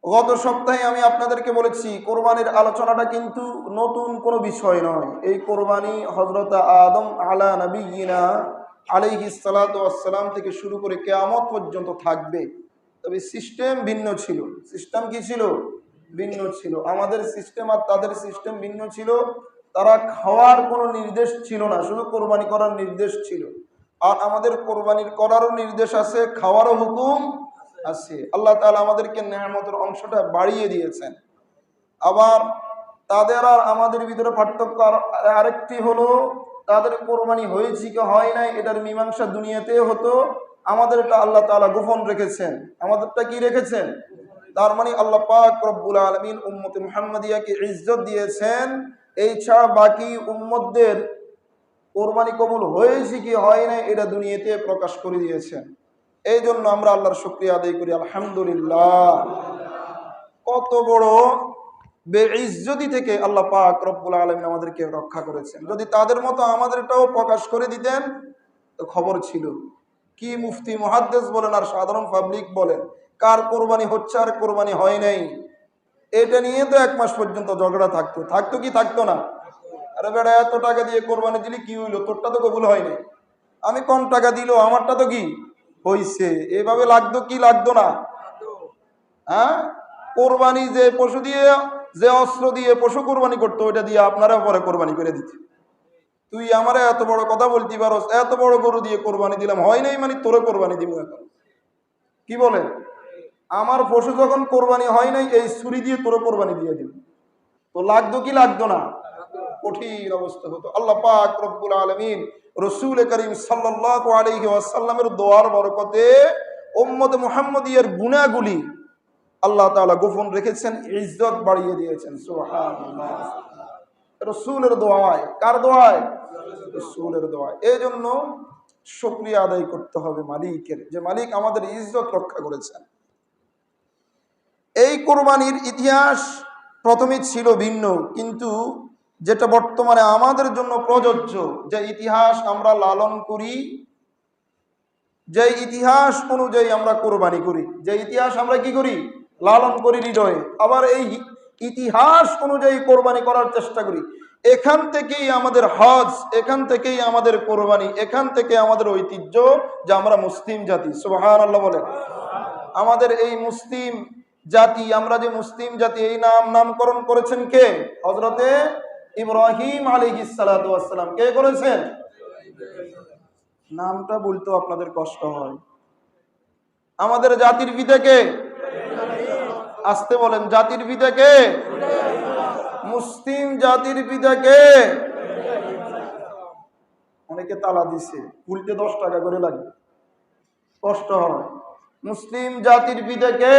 গত সপ্তাহে আমি আপনাদেরকে বলেছি কোরবানির আলোচনাটা কিন্তু নতুন কোনো বিষয় নয়। এই কোরবানি হযরত আদম আলা নবিয়িনা আলাইহিস সালাতু ওয়াস সালাম থেকে শুরু করে কিয়ামত পর্যন্ত থাকবে। তবে সিস্টেম ভিন্ন ছিল। সিস্টেম কি ছিল? ভিন্ন ছিল। আমাদের সিস্টেম আর তাদের সিস্টেম ভিন্ন ছিল। তারা খাওয়ার কোনো নির্দেশ ছিল না, শুধু কোরবানি করার নির্দেশ ছিল। আর আমাদের কোরবানির করারও নির্দেশ আছে, খাওয়ারও হুকুম আছে। আল্লাহ তাআলা আমাদেরকে নেয়ামতের অংশটা বাড়িয়ে দিয়েছেন। আবার তাদের আর আমাদের ভিতরে পার্থক্য আরেকটি হলো, তাদের কোরবানি হয়েছে কি হয় নাই এটার মীমাংসা দুনিয়াতে হতো, আমাদেরটা আল্লাহ তাআলা গোপন রেখেছেন। আমাদেরটা কি রেখেছেন? তার মানে আল্লাহ পাক রব্বুল আলামিন উম্মতে মুহাম্মাদিয়াকে ইজ্জত দিয়েছেন। এই ছাড়া বাকি উম্মতদের কোরবানি কবুল হয়েছে কি হয় নাই এটা দুনিয়াতে প্রকাশ করে দিয়েছেন। এই জন্য আমরা আল্লাহর শুকরিয়া আদায় করি, আলহামদুলিল্লাহ। কত বড় বেইজ্জতি থেকে আল্লাহ পাক রব্বুল আলামিন আমাদেরকে রক্ষা করেছেন। যদি তাদের মতো আমাদেরটাও প্রকাশ করে দিতেন তো খবর ছিল। কি মুফতি মুহাদ্দিস বলেন আর সাধারণ পাবলিক বলেন, কার কোরবানি হচ্ছে আর কোরবানি হয় নাই এটা নিয়ে তো 1 মাস পর্যন্ত ঝগড়া থাকতো কি থাকতো না? আরে বেটা, এত টাকা দিয়ে কোরবানি দিলি কি হইলো? তোরটা তো কবুল হয় নাই। আমি কম টাকা দিল, আমারটা তো কি হইছে। এভাবে লাগতো কি লাগতো না? হ্যাঁ, কোরবানি যে পশু দিয়ে, যে অস্ত্র দিয়ে পশু কোরবানি করতো ওইটা দিয়ে আপনারা পরে কোরবানি করে দিতে। তুই আমারে এত বড় কথা বলতে পারস, এত বড় গরু দিয়ে কোরবানি দিলাম, হয় নাই মানে তোরে কোরবানি দিব এখন। কি বলে? আমার পশু যখন কোরবানি হয় নাই এই ছুরি দিয়ে তোরে কোরবানি দিয়ে দিব। তো লাগতো কি লাগতো না? কঠিন অবস্থা হতো। আল্লাহ পাক রব্বুল আলামিন রাসূল করিম সাল্লাল্লাহু আলাইহি ওয়াসাল্লামের দোয়ার বরকতে উম্মত মুহাম্মদিয়ার গুনাহগুলি আল্লাহ তাআলা গোপন রেখেছেন, ইজ্জত বাড়িয়ে দিয়েছেন। সুবহানাল্লাহ। রাসূলের দোয়ায়। কার দোয়ায়? রাসূলের দোয়ায়। এই জন্য শুকরিয়া আদায় করতে হবে মালিকের, যে মালিক আমাদের ইজ্জত রক্ষা করেছেন। এই কোরবানির ইতিহাস প্রথমে ছিল ভিন্ন, কিন্তু যেটা বর্তমানে আমাদের জন্য প্রযোজ্য, যে ইতিহাস আমরা লালন করি, যে ইতিহাস অনুযায়ী আমরা কোরবানি করি, যে ইতিহাস আমরা কি করি? লালন করি হৃদয়ে, আবার এই ইতিহাস অনুযায়ী কোরবানি করার চেষ্টা করি। এখান থেকেই আমাদের হজ, এখান থেকেই আমাদের কোরবানি, এখান থেকে আমাদের ঐতিহ্য যে আমরা মুসলিম জাতি। সুবহানাল্লাহ বলেন। আমাদের এই মুসলিম জাতি, আমরা যে মুসলিম জাতি, এই নামকরণ করেছেন কে? হযরতে ইব্রাহিম আলাইহিস সালাতু ওয়াস সালাম। কে করেছেন? নামটা বলতেও আপনাদের কষ্ট হয়। আমাদের জাতির পিতা কে? আসতে বলেন, জাতির পিতা কে? মুসলিম জাতির পিতা কে? অনেকে তালা দিছে, খুলতে 10 টাকা করে লাগে, কষ্ট হয়। মুসলিম জাতির পিতা কে?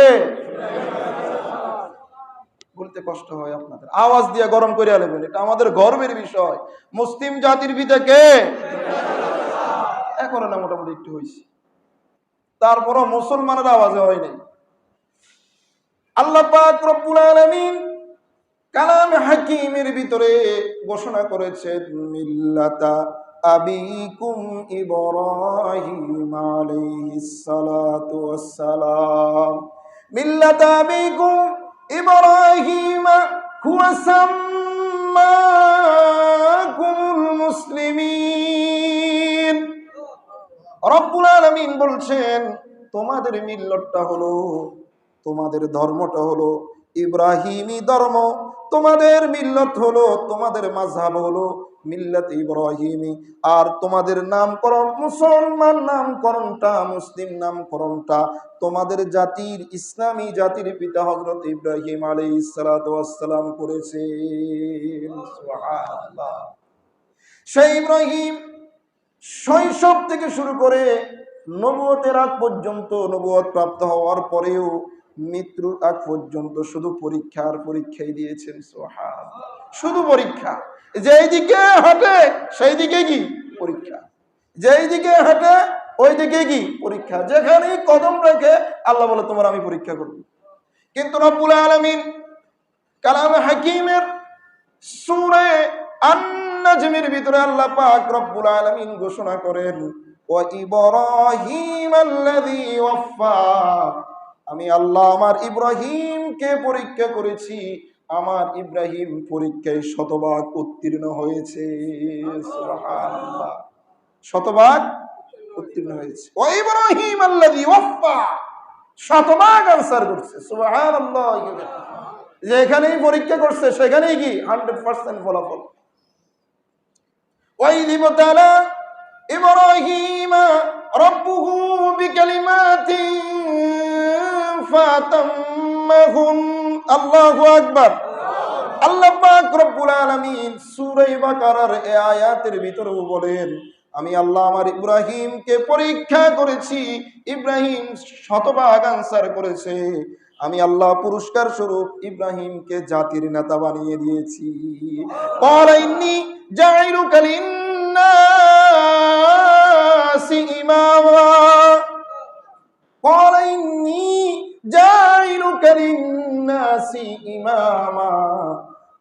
বলতে কষ্ট হয় আপনাদের, আওয়াজ দিয়ে গরম করে আলেবেন, এটা আমাদের গর্বের বিষয়। মুসলিম জাতির পিতা কে? এখন না মোটামুটি একটু হয়েছে, তারপরও মুসলমানের আওয়াজে হয় নাই। আল্লাহ পাক রব্বুল আলামিন কালামে হাকিমের ভিতরে ঘোষণা করেছেন, মিল্লাতা আবিকুম ইব্রাহিম আলাইহিস সালাতু ওয়াস সালাম। মিল্লাতা আবিকুম ইব্রাহিম হুয়া সাম্মাকুমুল মুসলিমিন। রব্বুল আলামিন বলছেন, তোমাদের মিল্লতটা হলো, তোমাদের ধর্মটা হলো ইব্রাহিমী ধর্ম, তোমাদের মিল্লত হলো, তোমাদের মাযহাব হলো মিল্লাত ইব্রাহিমী, আর তোমাদের নামকরণ, মুসলমান নামকরণটা, মুসলিম নামকরণটা তোমাদের জাতির, ইসলামী জাতির পিতা হযরত ইব্রাহিম আলাইহিস সালাতু ওয়াস সালাম করেছেন। সুবহানাল্লাহ। সেই ইব্রাহিম শৈশব থেকে শুরু করে নবুয়তের আগ পর্যন্ত, নবুয়ত প্রাপ্ত হওয়ার পরেও মৃত্যুর আগ পর্যন্ত শুধু পরীক্ষার পরীক্ষাই দিয়েছেন। সুবহানাল্লাহ। শুধু পরীক্ষা। যেই দিকে হাঁটে সেই দিকে কি পরীক্ষা, যেই দিকে হাঁটে ওই দিকে কি পরীক্ষা, যেখানেই কদম রেখে আল্লাহ বলে তোমার আমি পরীক্ষা করব। কিন্তু রব্বুল আলামিন কালামে হাকিমের সূরা আন-নাজমের ভিতরে আল্লাহ পাক রব্বুল আলামিন ঘোষণা করেন, ওয়া ইব্রাহিম আল্লাযী ওয়াফা, আমি আল্লাহ আমার ইব্রাহিমকে পরীক্ষা করেছি, আমার ইব্রাহিম পরীক্ষায় শতভাগ উত্তীর্ণ হয়েছে। সুবহানাল্লাহ, শতভাগ উত্তীর্ণ হয়েছে। ও ইব্রাহিম আল্লাযী ওয়াফা, শতভাগ আনসার করছে। সুবহানাল্লাহ, যেখানেই পরীক্ষা করছে সেখানেই কি 100% ফলাফল। وَإِذِ ابْتَلَى إِبْرَاهِيمَ رَبُّهُ بِكَلِمَاتٍ فَأَتَمَّهُنَّ। আল্লাহু আকবার। আল্লাহ পাক রব্বুল আলামিন সূরা বাকারার এই আয়াতের ভিতরেও বলেন, আমি আল্লাহ আমার ইব্রাহিমকে পরীক্ষা করেছি, ইব্রাহিম শতভাগ আনসার করেছে। আমি আল্লাহ পুরস্কার স্বরূপ ইব্রাহিমকে জাতির নেতা বানিয়ে দিয়েছি। ক্বালা ইন্নী জাইলুকা লিন্নাসি ইমামা, ক্বালা ইন্নী জাইলুকা লিন্নাসি ইমামা।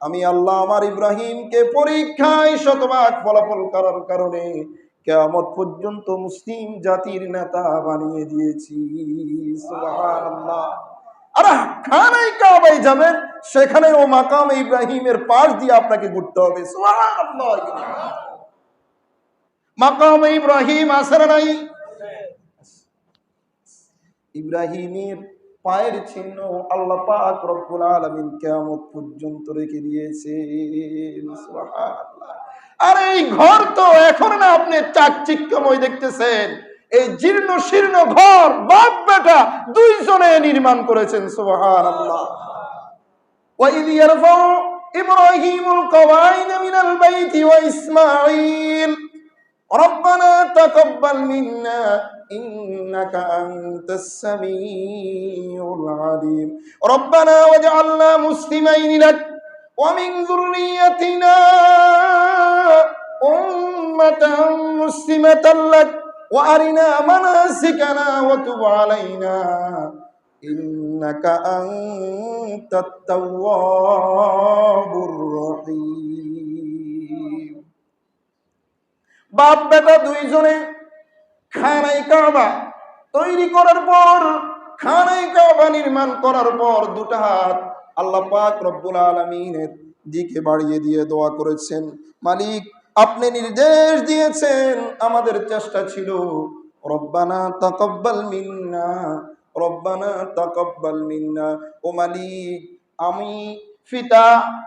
আমি আল্লাহ আমার ইব্রাহিমকে পরীক্ষায় শতভাগ ফলাফল করার কারণে কিয়ামত পর্যন্ত মুসলিম জাতির নেতা বানিয়ে দিয়েছি। সুবহানাল্লাহ। আর খানায় কাবায় যাবেন, সেখানেও মাকামে ইব্রাহিমের পাশ দিয়ে আপনাকে ঘুরতে হবে। সুবহানাল্লাহ। মাকামে ইব্রাহিম আছে না নাই? ইব্রাহিমের পায়ের চিহ্ন আল্লাহ পাক রব্বুল আলামিন কিয়ামত পর্যন্ত রেখে দিয়েছেন। সুবহানাল্লাহ। আর এই ঘর তো এখন না আপনি চাকচিক্যময় দেখতেছেন, এই জীর্ণ শীর্ণ ঘর বাপ বেটা দুইজনে নির্মাণ করেছেন। সুবহানাল্লাহ। وَإِذْ يَرْفَعُ إِبْرَاهِيمُ الْقَوَاعِدَ مِنَ الْبَيْتِ وَإِسْمَاعِيلُ رَبَّنَا تَقَبَّلْ مِنَّا إِنَّكَ أَنْتَ السَّمِيعُ الْعَلِيمُ رَبَّنَا وَاجْعَلْنَا مُسْلِمَيْنِ لَكَ وَمِنْ ذُرِّيَّتِنَا أُمَّةً مُسْلِمَةً لَكَ وَأَرِنَا مَنَاسِكَنَا وَتُبْ عَلَيْنَا إِنَّكَ أَنْتَ التَّوَّابُ الرَّحِيمُ। বাপ বেটা দুইজনে খানায় কাবা তৈরি করার পর, খানায় কাবা নির্মাণ করার পর দুটো হাত আল্লাহ পাক রব্বুল আলামিনের দিকে বাড়িয়ে দিয়ে দোয়া করেছেন, মালিক আপনি নির্দেশ দিয়েছেন, আমাদের চেষ্টা ছিল, রব্বানা তাকাব্বাল মিন্না, রব্বানা তাকাব্বাল মিন্না। ও মালিক, আমি পিতা,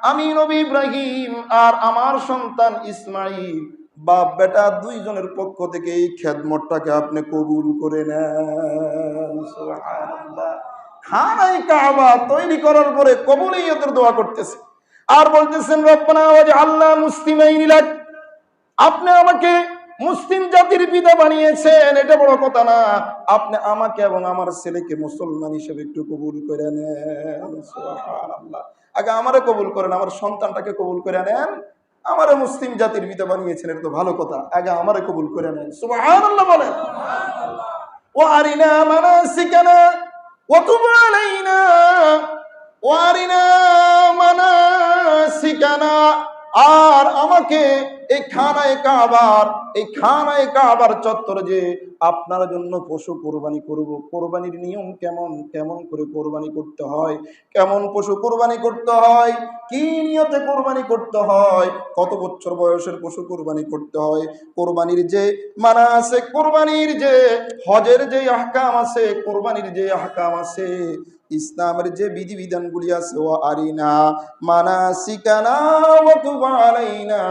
আমি নবী ইব্রাহিম আর আমার সন্তান ইসমাইল, বাপ বেটা দুইজনের পক্ষ থেকে এই খেদমতটাকে আপনি কবুল করে নেন। সুবহানাল্লাহ। খানায় কাবা তৈরি করার পরে কবুলিয়তের দোয়া করতেছে আর বলতেছেন, রব্বানা ওয়াজআলনা মুসলিমাইনি লাক, আপনি আমাকে মুসলিম জাতির পিতা বানিয়েছেন, এটা বড় কথা না, আপনি আমাকে এবং আমার ছেলেকে মুসলমান হিসেবে একটু কবুল করে নেন। সুবহানাল্লাহ। আগে আমারে কবুল করেন, আমার সন্তানটাকে কবুল করে নেন, আমারে মুসলিম জাতির পিতা বানিয়েছেন, এটা তো ভালো কথা, আগে আমারে কবুল করে নেন। সুবহানাল্লাহ বলেন। ওয়া আরিনা মানাসিকানা ওয়া তুব আলাইনা, ওয়া আরিনা মানাসিকানা, আর আমাকে এই খানায় কাবার চত্বরে যে আপনার জন্য পশু কোরবানি করব, কোরবানির নিয়ম কেমন, কেমন করে কোরবানি করতে হয়, কেমন পশু কোরবানি করতে হয়, কি নিয়তে কোরবানি করতে হয়, কত বছর বয়সের পশু কোরবানি করতে হয়, কোরবানির যে মানা আছে, কোরবানির যে হজের যে আহকাম আছে, কোরবানির যে আহকাম আছে, ইসলামের যে বিধিবিধানগুলি আছে, ও আরিনা মানাসিকানা ওয়া তুব আলাইনা,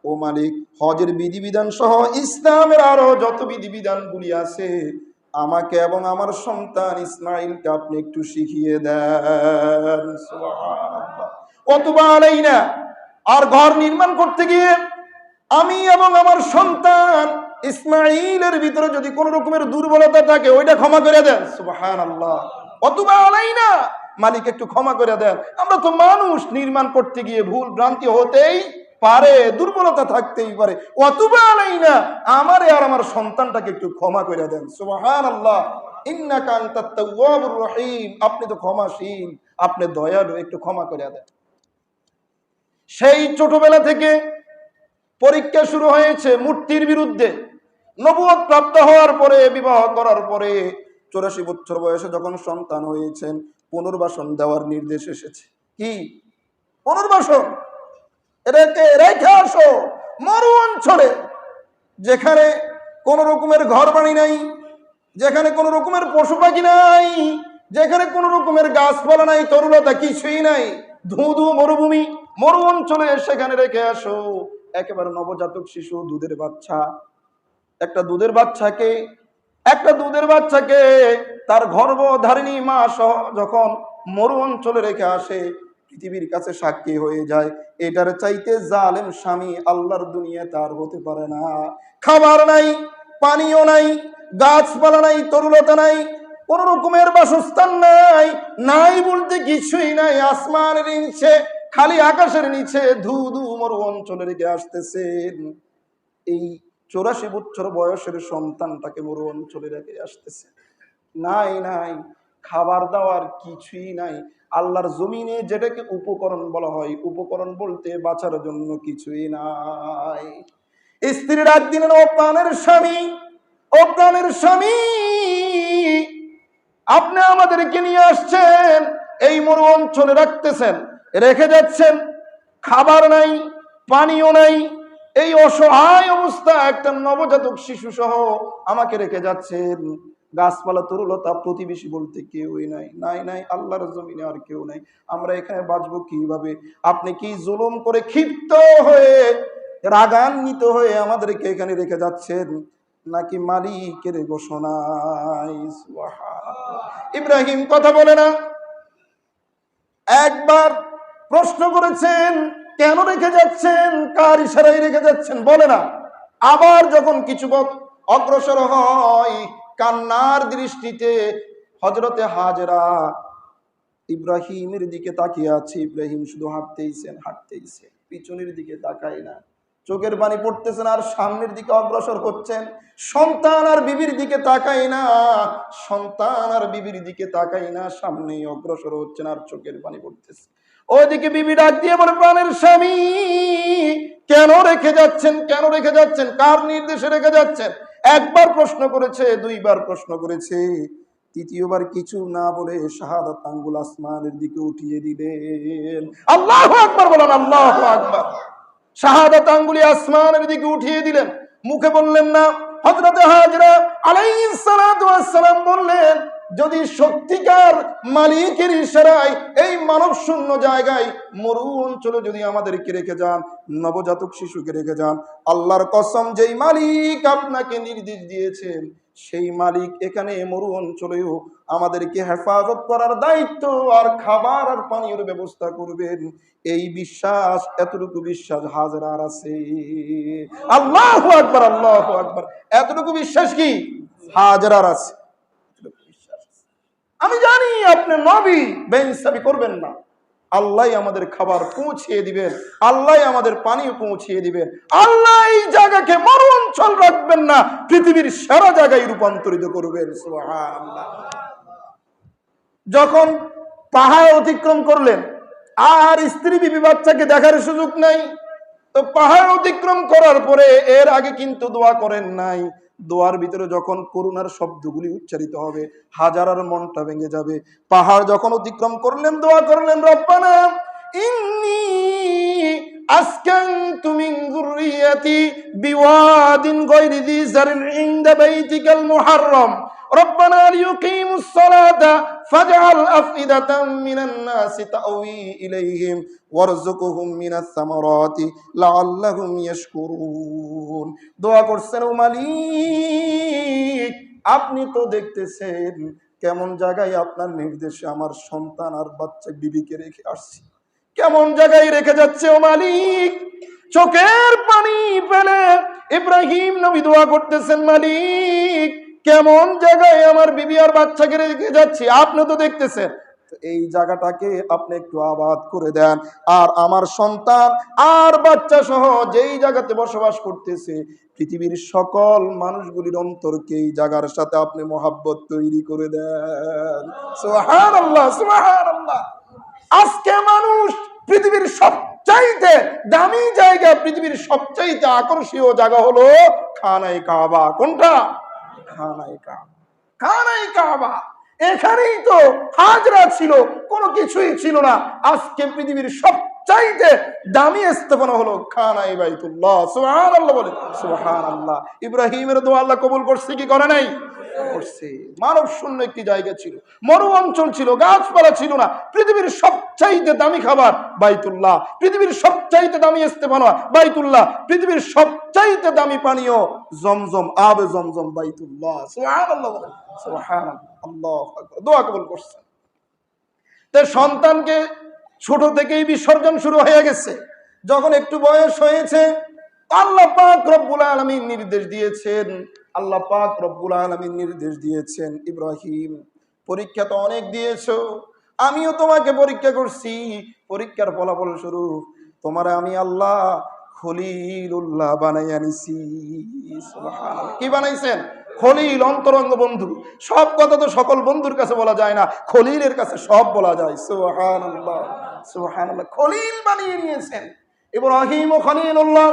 ও মালিক হজের বিধিবিধান সহ ইসলামের আরো যত বিধিবিধানগুলি আছে আমাকে এবং আমার সন্তান ইসমাইলকে আপনি একটু শিখিয়ে দেন। সুবহানাল্লাহ। ওয়া তুব আলাইনা, আর ঘর নির্মাণ করতে গিয়ে আমি এবং আমার সন্তান ইসমাইলের ভিতরে যদি কোন রকমের দুর্বলতা থাকে ওইটা ক্ষমা করে দেন। সুবহানাল্লাহ। ওয়া তুব আলাইনা, মালিক একটু ক্ষমা করে দেন, আমরা তো মানুষ, নির্মাণ করতে গিয়ে ভুল ভ্রান্তি হতেই পারে, দুর্বলতা থাকতেই পারে। ওয়া তুব আলাইনা, আমারে আর আমার সন্তানটাকে একটু ক্ষমা করে দেন। সুবহানাল্লাহ। ইন্নাকা আনতাত তাওয়াবুর রহিম, আপনি তো ক্ষমাশীল, আপনি দয়ালু, একটু ক্ষমা করে দেন। সেই ছোটবেলা থেকে পরীক্ষা শুরু হয়েছে মূর্তির বিরুদ্ধে। নবুয়ত প্রাপ্ত হওয়ার পরে, বিবাহ করার পরে 84 বছর বয়সে যখন সন্তান হয়েছেন, পুনর্বাসন দেওয়ার নির্দেশ এসেছে। কি পুনর্বাসন? রেখে আসো মরু অঞ্চলে, যেখানে কোন রকমের ঘর বাড়ি নাই, যেখানে কোন রকমের পশু পাখি নাই, যেখানে কোন রকমের গাছপালা নাই, তরুলতা কিছুই নাই, ধুধু মরুভূমি, মরু অঞ্চলে সেখানে রেখে আসো একেবারে নবজাতক শিশু, দুধের বাচ্চা। একটা দুধের বাচ্চাকে তার গর্ভধারিণী মা সহ যখন মরু অঞ্চলে রেখে আসে, পৃথিবীর কাছে সাক্ষী হয়ে যায়, এটার চাইতে জালেম স্বামী আল্লাহর দুনিয়া তার হতে পারে না। খাবার নাই, পানীয় নাই, গাছপালা নাই, তরুলতা নাই, কোন রকমের বাসস্থান নাই, নাই বলতে কিছুই নাই। আসমানের নিচে, খালি আকাশের নিচে ধুধু মরু অঞ্চলে রেখে আসতেছেন। এই 84 বছর বয়সের সন্তানটাকে মরু অঞ্চলে রেখে আসতেছে। নাই খাবার দাবার কিছুই নাই। আল্লাহর জমিনে যেটাকে উপকরণ বলা হয়, উপকরণ বলতে বাঁচার জন্য কিছুই নাই। স্ত্রী রাত দিনের ও প্রাণের স্বামী, আপনি আমাদেরকে নিয়ে আসছেন, এই মরু অঞ্চলে রাখতেছেন, রেখে যাচ্ছেন, খাবার নাই, পানীয় নাই, এই অসহায় অবস্থা একটা নবজাতক শিশু সহ আমাকে রেখে যাচ্ছেন। গাছপালা তরুলতা প্রতিবেশী বলতে কেউই নাই, আল্লাহর জমিনে আর কেউ নাই। আমরা এখানে বাঁচবো কিভাবে? আপনি কি জুলুম করে ক্ষিপ্ত হয়ে, রাগান্বিত হয়ে আমাদেরকে এখানে রেখে যাচ্ছেন, নাকি মালিকের ঘোষণায়? ইব্রাহিম কথা বলে না। একবার প্রশ্ন করেছেন, কেন রেখে যাচ্ছেন, কার ইশারায় রেখে যাচ্ছেন, বলে না। আবার যখন কিছু অগ্রসর হয়, কান্নার দৃষ্টিতে হযরতে হাজেরা ইব্রাহিমের দিকে তাকিয়ে আছে। ইব্রাহিম শুধু হাঁটতেইছে, পিছনের দিকে তাকায় না, চোখের পানি পড়তেছেন, আর সামনের দিকে অগ্রসর হচ্ছেন। সন্তান আর বিবির দিকে তাকাই না, সামনেই অগ্রসর হচ্ছেন, আর চোখের পানি পড়তেছে। ওইদিকে বিবি ডাক দিয়ে বলে, প্রাণের স্বামী, কেন রেখে যাচ্ছেন, কার নির্দেশে রেখে যাচ্ছেন? একবার প্রশ্ন করেছে, দুইবার প্রশ্ন করেছে, তৃতীয়বার কিছু না বলে শাহাদাত আঙ্গুল আসমানের দিকে উঠিয়ে দিলেন। আল্লাহু আকবার বলেন, আল্লাহু আকবার। শাহাদাত আঙ্গুলি আসমানের দিকে উঠিয়ে দিলেন, মুখে বললেন না। হযরত হাজরা আলাইহিস সালাতু ওয়াস সালাম বললেন, যদি সত্যিকার মালিকের ইশারায় এই মানব শূন্য জায়গায় মরু অঞ্চলে যদি আমাদেরকে রেখে যান, নবজাতক শিশুকে রেখে যান, আল্লাহর কসম, যেই মালিক আপনাকে নির্দেশ দিয়েছেন, সেই মালিক এখানে মরু অঞ্চলেও আমাদেরকে হেফাজত করার দায়িত্ব আর খাবার আর পানীয়ের ব্যবস্থা করবেন। এই বিশ্বাস, এতটুকু বিশ্বাস হাজরার আছে। আল্লাহু আকবার, আল্লাহু আকবার। এতটুকু বিশ্বাস কি হাজরার আছে? আমি জানি আপনি নবী, বেইনসাফি করবেন না। আল্লাহ আমাদের খাবার পৌঁছিয়ে দিবেন, আল্লাহ আমাদের পানিও পৌঁছিয়ে দিবেন। আল্লাহ এই জায়গাকে মরু অঞ্চল রাখবেন না, পৃথিবীর সেরা জায়গায় রূপান্তরিত করবেন। সুবহানাল্লাহ। যখন পাহাড় অতিক্রম করলেন, আর স্ত্রী বিবি বাচ্চাকে দেখার সুযোগ নাই, তো পাহাড় অতিক্রম করার পরে এর আগে কিন্তু দোয়া করেন নাই। দোয়ার ভিতরে যখন করুণার শব্দগুলি উচ্চারিত হবে, হাজারার মনটা ভেঙে যাবে। পাহাড় যখন অতিক্রম করলেন, দোয়া করলেন, রব্বানা ইন্নী আসকানতু মিন যুররিয়াতি বিওয়াদিন গায়রি যি জারিন ইনদা বাইতিকাল মুহাররম রব্বানা লিয়ুকিমুস সালাতা ফাজআল আফইদাতাম মিনান নাসি তাওয়ি ইলাইহিম ওয়ারযুকহুম মিনাস সামারাতি লাআল্লাহুম ইয়াশকুরুন। দোয়া করছেন, ও মালিক, আপনি তো দেখতেছেন কেমন জায়গায় আপনার নির্দেশে আমার সন্তান আর বাচ্চা বিবিকে রেখে আসছি, কেমন জায়গায় রেখে যাচ্ছে ও মালিক। চোখের পানি ফেলে ইব্রাহিম নবী দোয়া করতেছেন, মালিক, কেমন জায়গায় আমার বিবি আর বাচ্চাকে রেখে যাচ্ছি, আপনি তো দেখতেছেন। এই জায়গাটাকে আপনি একটু আবাদ করে দেন, আর আমার সন্তান আর বাচ্চা সহ যেই জায়গাতে বসবাস করতেছে, পৃথিবীর সকল মানুষগুলির অন্তরকে এই জায়গার সাথে আপনি মহাব্বত তৈরি করে দেন। সুবহানাল্লাহ, সুবহানাল্লাহ। আজকে মানুষ পৃথিবীর সবচাইতে দামি জায়গা, পৃথিবীর সবচাইতে আকর্ষণীয় জায়গা হলো খানায়ে কাবা। কোনটা? খানায়ে কাবা। খানাই কাবা, এখানেই তো হাজরা ছিল, কোনো কিছুই ছিল না। আজকে পৃথিবীর সবচাইতে দামি স্থাপনা হলো খানাই বাইতুল্লাহ। সুবহানাল্লাহ বলে, সুবহানাল্লাহ। ইব্রাহিমের দোয়া আল্লাহ কবুল করছে কি করে নাই? করছে। মানব শূন্য একটি জায়গা ছিল, মরু অঞ্চল ছিল, গাছপালা ছিল না। পৃথিবীর সবচাইতে দামি খাবার বাইতুল্লাহ, পৃথিবীর সবচাইতে দামি ইস্তেফানা বাইতুল্লাহ, পৃথিবীর সবচাইতে দামি পানীয় জমজম, আবে জমজম বাইতুল্লাহ। সুবহানাল্লাহ বলেন, সুবহানাল্লাহ। আল্লাহু আকবার। দোয়া কবুল করছেন। তো সন্তানকে ছোট থেকেই বিসর্জন শুরু হয়ে গেছে। যখন একটু বয়স হয়েছে, আল্লাহ পাক রব্বুল আলামিন নির্দেশ দিয়েছেন, আল্লাহ পাক রব্বুল আলামিন নির্দেশ দিয়েছেন, ইব্রাহিম পরীক্ষা তো অনেক দিয়েছো, আমিও তোমাকে পরীক্ষা করছি। পরীক্ষার ফলাফল স্বরূপ তোমার আমি আল্লাহ খলিলুল্লাহ বানাইয়া নিছি। সুবহানাল্লাহ। কি বানাইছেন? খলিল, অন্তরঙ্গ বন্ধু। সব কথা তো সকল বন্ধুর কাছে বলা যায় না, খলিলের কাছে সব বলা যায়। সুবহানাল্লাহ, সুবহানাল্লাহ। খলিল বানিয়ে নিয়েছেন ইব্রাহিম ও খলিলুল্লাহ।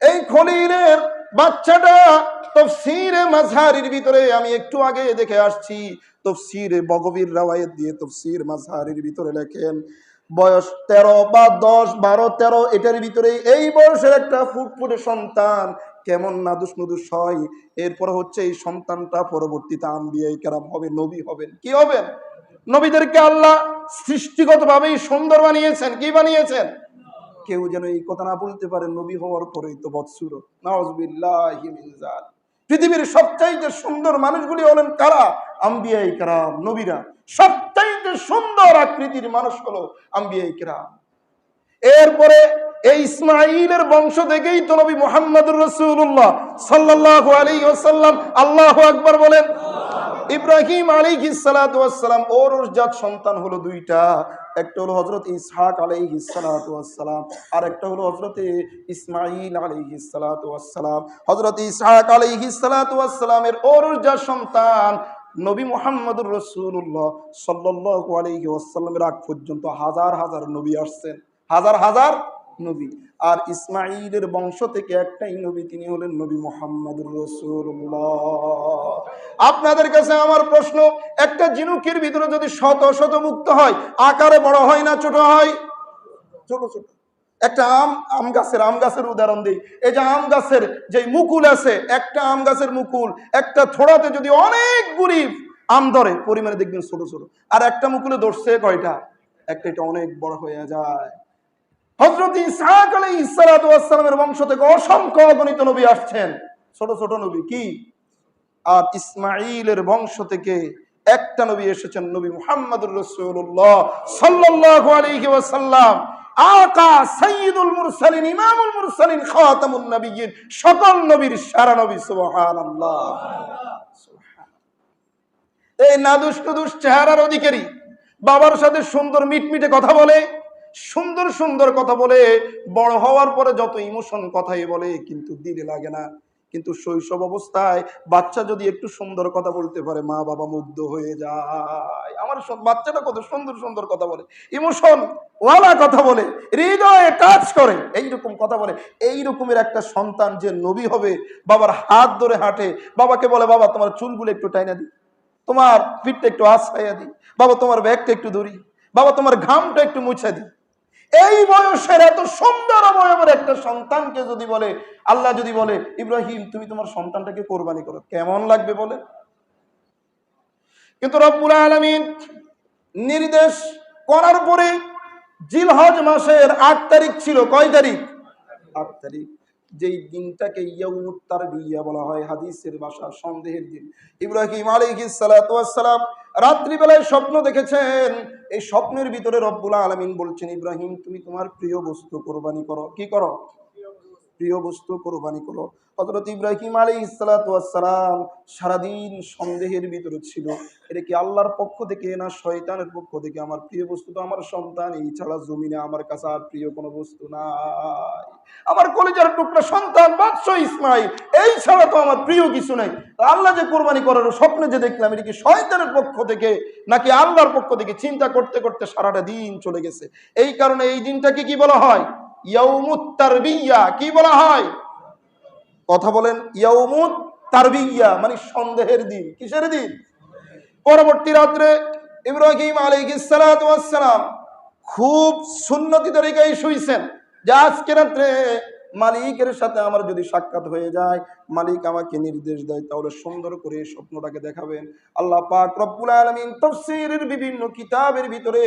এই খলিলের বাচ্চাটা তাফসীরে মাযহারির ভিতরে আমি একটু আগে দেখে আসছি, তাফসীরে বগবীর রাওয়ায়াত দিয়ে তাফসীর মাযহারির ভিতরে লেখেন বয়স 13 বা 10, 12, 13 এটার ভিতরে এই বয়সের একটা ফুটফুটে সন্তান কেমন নাদুস নুদুস হয়। এরপর হচ্ছে এই সন্তানটা পরবর্তীতে আম্বিয়ায়ে কেরাম হবে, নবী হবেন। কি হবেন? নবীদেরকে আল্লাহ সৃষ্টিগতভাবেই সুন্দর বানিয়েছেন। কি বানিয়েছেন? কেউ যেন এই কথা না বলতে পারে নবী হওয়ার পরেই তো বদসুরত। নাউযুবিল্লাহি মিন যালিক। পৃথিবীর সবচাইতে সুন্দর মানুষগুলি হলেন কারা? আম্বিয়ায়ে কেরাম, নবীরা। সবচাইতে সুন্দর আকৃতির মানুষ হলো আম্বিয়ায়ে কেরাম। এরপরে এই ইসমাঈলের বংশ থেকেই তো নবী মুহাম্মদুর রাসূলুল্লাহ সাল্লাল্লাহু আলাইহি ওয়াসাল্লাম। আল্লাহু আকবার বলেন। ইব্রাহিম আলাইহিস সালাতু ওয়াস সালাম ওরসজাত সন্তান হলো দুইটা, একটা হলো হযরত ইসহাক আলাইহিস সালাতু ওয়াস সালাম, আর একটা হলো হযরত ইসমাঈল আলাইহিস সালাতু ওয়াস সালাম। হযরত ইসহাক আলাইহিস সালাতু ওয়াস সালামের ওরসজাত সন্তান নবী মুহাম্মদুর রাসূলুল্লাহ সাল্লাল্লাহু আলাইহি ওয়াসাল্লামের আগ পর্যন্ত হাজার হাজার নবী আসছেন, হাজার হাজার নবী। আর ইসমাঈলের বংশ থেকে একটাই নবী, তিনি হলেন নবী মুহাম্মদুর রাসূলুল্লাহ। আপনাদের কাছে আমার প্রশ্ন, একটা ঝিনুকের ভিতরে যদি শত শত মুক্ত হয়, আকারে বড় হয় না ছোট হয়? ছোট ছোট। একটা আম গাছের উদাহরণ দিই। এই যে আম গাছের যে মুকুল আছে, একটা আম গাছের মুকুল একটা থোড়াতে যদি অনেকগুলি আম ধরে, পরিমাণে দেখবেন ছোট ছোট। আর একটা মুকুলে ধরছে কয়টা? একটা। এটা অনেক বড় হয়ে যায়। হযরত ইসহাক আলাইহিস সালাতু ওয়াস সালামের বংশ থেকে অসংখ্য অগণিত নবী আসছেন, ছোট ছোট নবী। কি? আর ইসমাঈলের বংশ থেকে একটা নবী এসেছেন, নবী মুহাম্মদুর রাসূলুল্লাহ সাল্লাল্লাহু আলাইহি ওয়াসাল্লাম। আকা সাইয়্যিদুল মুরসালিন, ইমামুল মুরসালিন, খাতামুন নবিয়্যিন, সকল নবীর সেরা নবী। সুবহানাল্লাহ, সুবহানাল্লাহ। এই নাদুস নুদুস চেহারার অধিকারী, বাবার সাথে সুন্দর মিটমিটে কথা বলে, সুন্দর সুন্দর কথা বলে, বড় হওয়ার পরে যত ইমোশন কথাই বলে কিন্তু দিলে লাগে না। কিন্তু শৈশব অবস্থায় বাচ্চা যদি একটু সুন্দর কথা বলতে পারে, মা বাবা মুগ্ধ হয়ে যায়। আমার বাচ্চাটা কত সুন্দর সুন্দর কথা বলে, ইমোশন ওয়ালা কথা বলে, হৃদয়ে টাচ করে, এইরকম কথা বলে। এই রকমের একটা সন্তান যে নবী হবে, বাবার হাত ধরে হাঁটে, বাবাকে বলে বাবা তোমার চুলগুলো একটু টাইনা দিই, তোমার পিঠটা একটু আছাইয়া দিই, বাবা তোমার ব্যাগটা একটু ধরি, বাবা তোমার ঘামটা একটু মুছে দিই। এই বয়সের এত সুন্দর অবয়বের একটা সন্তানকে যদি বলে, আল্লাহ যদি বলে ইব্রাহিম তুমি তোমার সন্তানটাকে কোরবানি করো, কেমন লাগবে বলে? কিন্তু রব্বুল আলামিন নির্দেশ করার পরে জিলহজ মাসের 8 তারিখ ছিল। কয় তারিখ? 8 তারিখ। যেই দিনটাকে ইয়াউমুত তারবিয়া বলা হয়, হাদিসের ভাষা সন্দেহের দিন। ইব্রাহিম আলাইহিস সালাতু ওয়াস সালাম রাত্রিবেলায় স্বপ্ন দেখেছেন। এই স্বপ্নের ভিতরে রব্বুল আলামিন বলছেন ইব্রাহিম তুমি তোমার প্রিয় বস্তু কোরবানি করো। কি করো? প্রিয় বস্তু কোরবানি করো। হযরত ইব্রাহিম আলাইহিস সালাতু ওয়াস সালাম সারাদিন সন্দেহের ভিতরে ছিল, এটা কি আল্লাহর পক্ষ থেকে না শয়তানের পক্ষ থেকে? আমার প্রিয় বস্তু তো আমার সন্তান, এই ছাড়া জমিনে আমার কাছে আর প্রিয় কোনো বস্তু নাই। আমার কলিজার টুকরা সন্তান বাদশা ইসমাঈল, এই ছাড়া তো আমার প্রিয় কিছু নাই। আল্লাহ যে কোরবানি করার স্বপ্নে যে দেখলাম, এটা কি শয়তানের পক্ষ থেকে নাকি আল্লাহর পক্ষ থেকে? চিন্তা করতে করতে সারাটা দিন চলে গেছে। এই কারণে এই দিনটাকে কি বলা হয়? ইয়াউমুত তারবিয়া। কি বলা হয়? কথা বলেন। ইয়াউমুত তারবিয়া মানে সন্দেহের দিন। কিসের দিন? পরবর্তী রাত্রে ইব্রাহিম আলাইহিস সালাতু ওয়াস সালাম খুব সুন্নতি তরিকায় শুইছেন যে আজকে রাত্রে মালিকের সাথে আমার যদি সাক্ষাৎ হয়ে যায়, মালিক আমাকে নির্দেশ দেয়, তাহলে সুন্দর করে স্বপ্নটাকে দেখাবেন। আল্লাহ পাক রব্বুল আলামিন তাফসীরের বিভিন্ন কিতাবের ভিতরে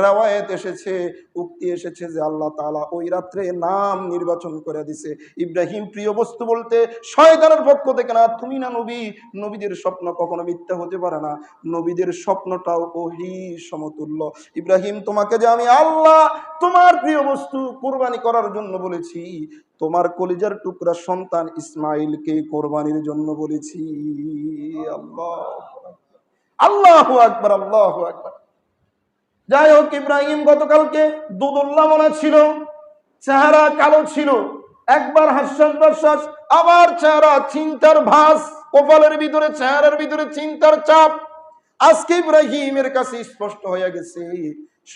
রাওয়ায়াত এসেছে, উক্তি এসেছে যে আল্লাহ তাআলা ওই রাত্রে নাম নির্বাচন করে দিছে। ইব্রাহিম প্রিয় বস্তু বলতে শয়তানের পক্ষ থেকে না, তুমি না নবী, নবীদের স্বপ্ন কখনো মিথ্যা হতে পারে না, নবীদের স্বপ্নটাও ওহী সমতুল্য। ইব্রাহিম, তোমাকে যে আমি আল্লাহ তোমার প্রিয় বস্তু কুরবানি করার জন্য বলেছি, তোমার কলিজার টুকরা সন্তান ইসমাইলকে কোরবানির জন্য বলেছি। আল্লাহ, আল্লাহু আকবার, আল্লাহু আকবার। যাই হোক, ইব্রাহিম গতকালকে দুদুল্লাহ মনে ছিল, চেহারা কালো ছিল, একবার হাস্যাস বাস্যাস, আবার চেহারা চিন্তার ভাস, কপালের ভিতরে চেহারার ভিতরে চিন্তার চাপ। আজকে ইব্রাহিমের কাছে স্পষ্ট হয়ে গেছে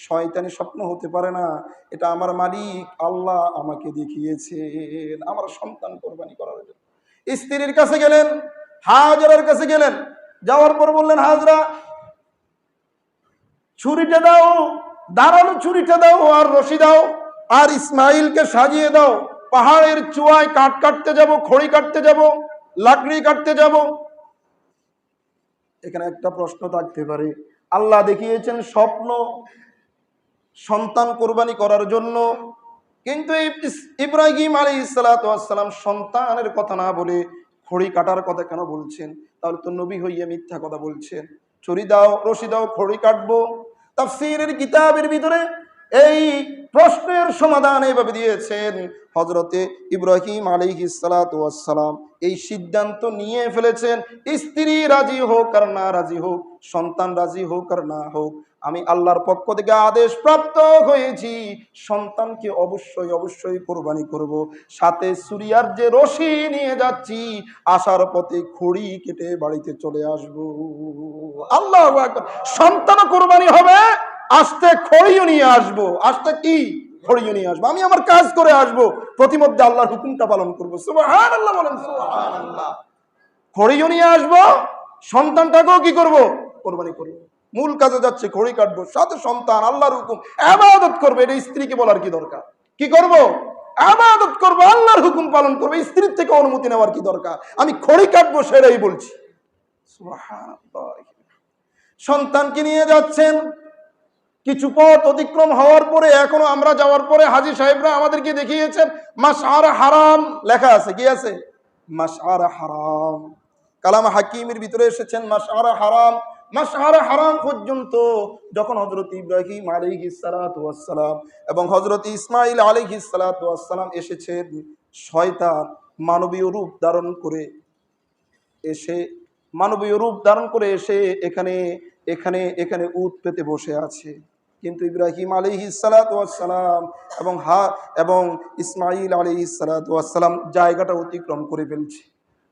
শয়তানি স্বপ্ন হতে পারে না, এটা আমার মালিক আল্লাহ আমাকে দেখিয়েছেন আমার সন্তান কোরবানি করার জন্য। স্ত্রীর কাছে গেলেন, হাজরার কাছে গেলেন, যাওয়ার পর বললেন, হাজরা ছুরিটা দাও, ধারালো ছুরিটা দাও আর রশি দাও, আর ইসমাইলকে সাজিয়ে দাও, পাহাড়ের চূড়ায় কাঠ কাটতে যাব, খড়ি কাটতে যাব, লাকড়ি কাটতে যাব। এখানে একটা প্রশ্ন থাকতে পারে, আল্লাহ দেখিয়েছেন স্বপ্ন সন্তান কোরবানি করার জন্য, কিন্তু ইব্রাহিম আলাইহিস সালাতু ওয়াস সালাম সন্তানের কথা না বলে খড়ি কাটার কথা কেন বলছেন? তাহলে তো নবী হইয়া মিথ্যা কথা বলছেন। ছুরি দাও, রশি দাও, খড়ি কাটবো। তাফসীরের কিতাবের ভিতরে এই প্রশ্নের সমাধান এইভাবে দিয়েছেন, হযরতে ইব্রাহিম আলাইহিস সালাতু ওয়াস সালাম এই সিদ্ধান্ত নিয়ে ফেলেছেন, স্ত্রী রাজি হোক আর না রাজি হোক, সন্তান রাজি হোক আর না হোক, আমি আল্লাহর পক্ষ থেকে আদেশ প্রাপ্ত হয়েছি, সন্তানকে অবশ্যই অবশ্যই কোরবানি করব। সাথে সুরিয়ার যে রশি নিয়ে যাচ্ছি, আসার পথে খড়ি কেটে বাড়িতে চলে আসব। আল্লাহু আকবার। সন্তানও কোরবানি হবে, আসতে খড়িও নিয়ে আসবো। আসতে কি? খড়িও নিয়ে আসবো। আমি আমার কাজ করে আসবো, প্রতিমধ্যে আল্লাহর হুকুমটা পালন করবো। সুবহানাল্লাহ বলেন, সুবহানাল্লাহ। খড়িও নিয়ে আসবো, সন্তানটাকেও কি করব? কোরবানি করবো। মূল কাজে যাচ্ছে, খড়ি কাটবো, সাথে সন্তান আল্লাহর হুকুম ইবাদত করবে। এটা স্ত্রীকে বলার কি দরকার? কি করব? ইবাদত করবো, আল্লাহর হুকুম পালন করবো, স্ত্রীর থেকে অনুমতি নেওয়ার কি দরকার? আমি খড়ি কাটবো, সেটাই বলছি। সুবহানাল্লাহ। সন্তানকে নিয়ে যাচ্ছেন, কিছু পথ অতিক্রম হওয়ার পরে, এখনো আমরা যাওয়ার পরে হাজী সাহেবরা আমাদেরকে দেখিয়েছেন মাশআর হারাম লেখা আছে। কি আছে? মাশআর হারাম। কালাম হাকিমের ভিতরে এসেছেন মাশআর হারাম। মাশআর হারাম পর্যন্ত যখন হযরত ইব্রাহিম আলাইহিস সালাতু ওয়াস সালাম এবং হযরত ইসমাঈল আলাইহিস সালাতু ওয়াস সালাম এসেছেন, শয়তান মানবীয় রূপ ধারণ করে এসে এখানে এখানে এখানে উট পেতে বসে আছে। কিন্তু ইব্রাহিম আলাইহিস সালাতু ওয়াস সালাম এবং ইসমাঈল আলাইহিস সালাতু ওয়াস সালাম জায়গাটা অতিক্রম করে ফেলছে।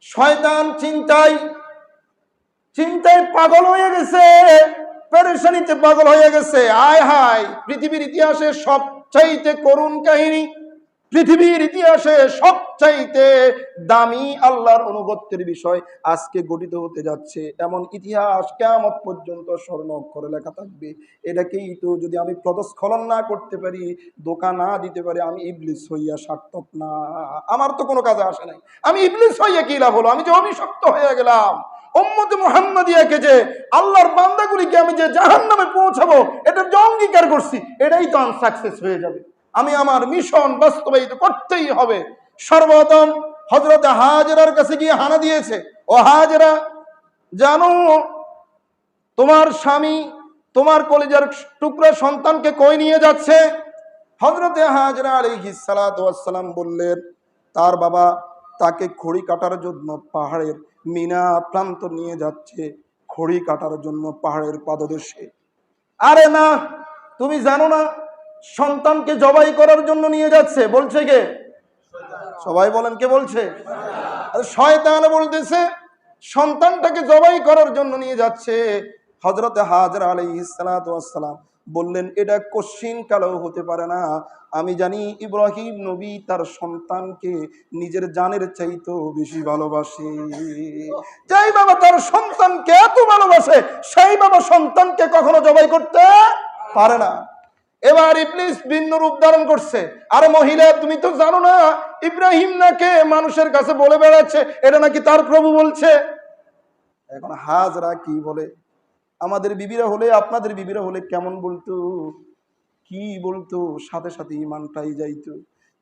শয়তান চিন্তায় পাগল হয়ে গেছে, পেরেশানিতে পাগল হয়ে গেছে। আয় হায়, পৃথিবীর ইতিহাসে সবচাইতে করুণ কাহিনী, পৃথিবীর ইতিহাসে সবচাইতে দামি আল্লাহর অনুগত্যের বিষয় আজকে গঠিত হতে যাচ্ছে। এমন ইতিহাস কিয়ামত পর্যন্ত স্বর্ণ অক্ষরে লেখা থাকবে। এটাকেই তো যদি আমি পদস্খলন না করতে পারি, ধোঁকা না দিতে পারি, আমি ইবলিস হইয়া সার্থক না। আমার তো কোনো কাজে আসে নাই, আমি ইবলিস হইয়া কি লাভ হলো? আমি যে অভিশপ্ত হয়ে গেলাম। উম্মতে মুহাম্মাদিয়াকে যে আল্লাহর বান্দাগুলিকে আমি যে জাহান্নামে পৌঁছাবো, এটার যে অঙ্গীকার করছি, এটাই তো আনসাকসেস হয়ে যাবে। আমি আমার মিশন বাস্তবায়িত করতেই হবে। সর্বপ্রথম হযরত হাজেরার কাছে গিয়ে হানা দিয়েছে, ও হাজেরা, জানো তোমার স্বামী তোমার কলিজার টুকরা সন্তানকে কই নিয়ে যাচ্ছে? হযরত হাজেরা আলাইহিস সালাতু ওয়াস সালাম বললেন, তার বাবা তাকে খড়ি কাটার জন্য পাহাড়ের মিনা প্রান্ত নিয়ে যাচ্ছে, খড়ি কাটার জন্য পাহাড়ের পাদদেশে। আরে না, তুমি জানো না সন্তানকে জবাই করার জন্য নিয়ে যাচ্ছে? বলছে কে? সবাই বলেন, কে বলছে? শয়তান বলতেছে সন্তানটাকে জবাই করার জন্য নিয়ে যাচ্ছে। হযরত হাজেরা আলাইহিস সালাতু ওয়াস সালাম বললেন, এটা কশ্চিন কালেও হতে পারে না। আমি জানি ইব্রাহিম নবী তার সন্তানকে নিজের জানের চাইতেও বেশি ভালোবাসে। যেই বাবা তার সন্তানকে এত ভালোবাসে, সেই বাবা সন্তানকে কখনো জবাই করতে পারে না। এবার ইবলিস ভিন্ন রূপ ধারণ করছে। আর মহিলা, তুমি তো জানো না ইব্রাহিম নাকি মানুষের কাছে বলে বেড়াচ্ছে এটা নাকি তার প্রভু বলছে। এখন হাজরা কি বলে, আমাদের বিবিরা হলে, আপনাদের বিবিরা হলে কেমন বলতো, কি বলতো, সাথে সাথে ইমানটাই যাইতো।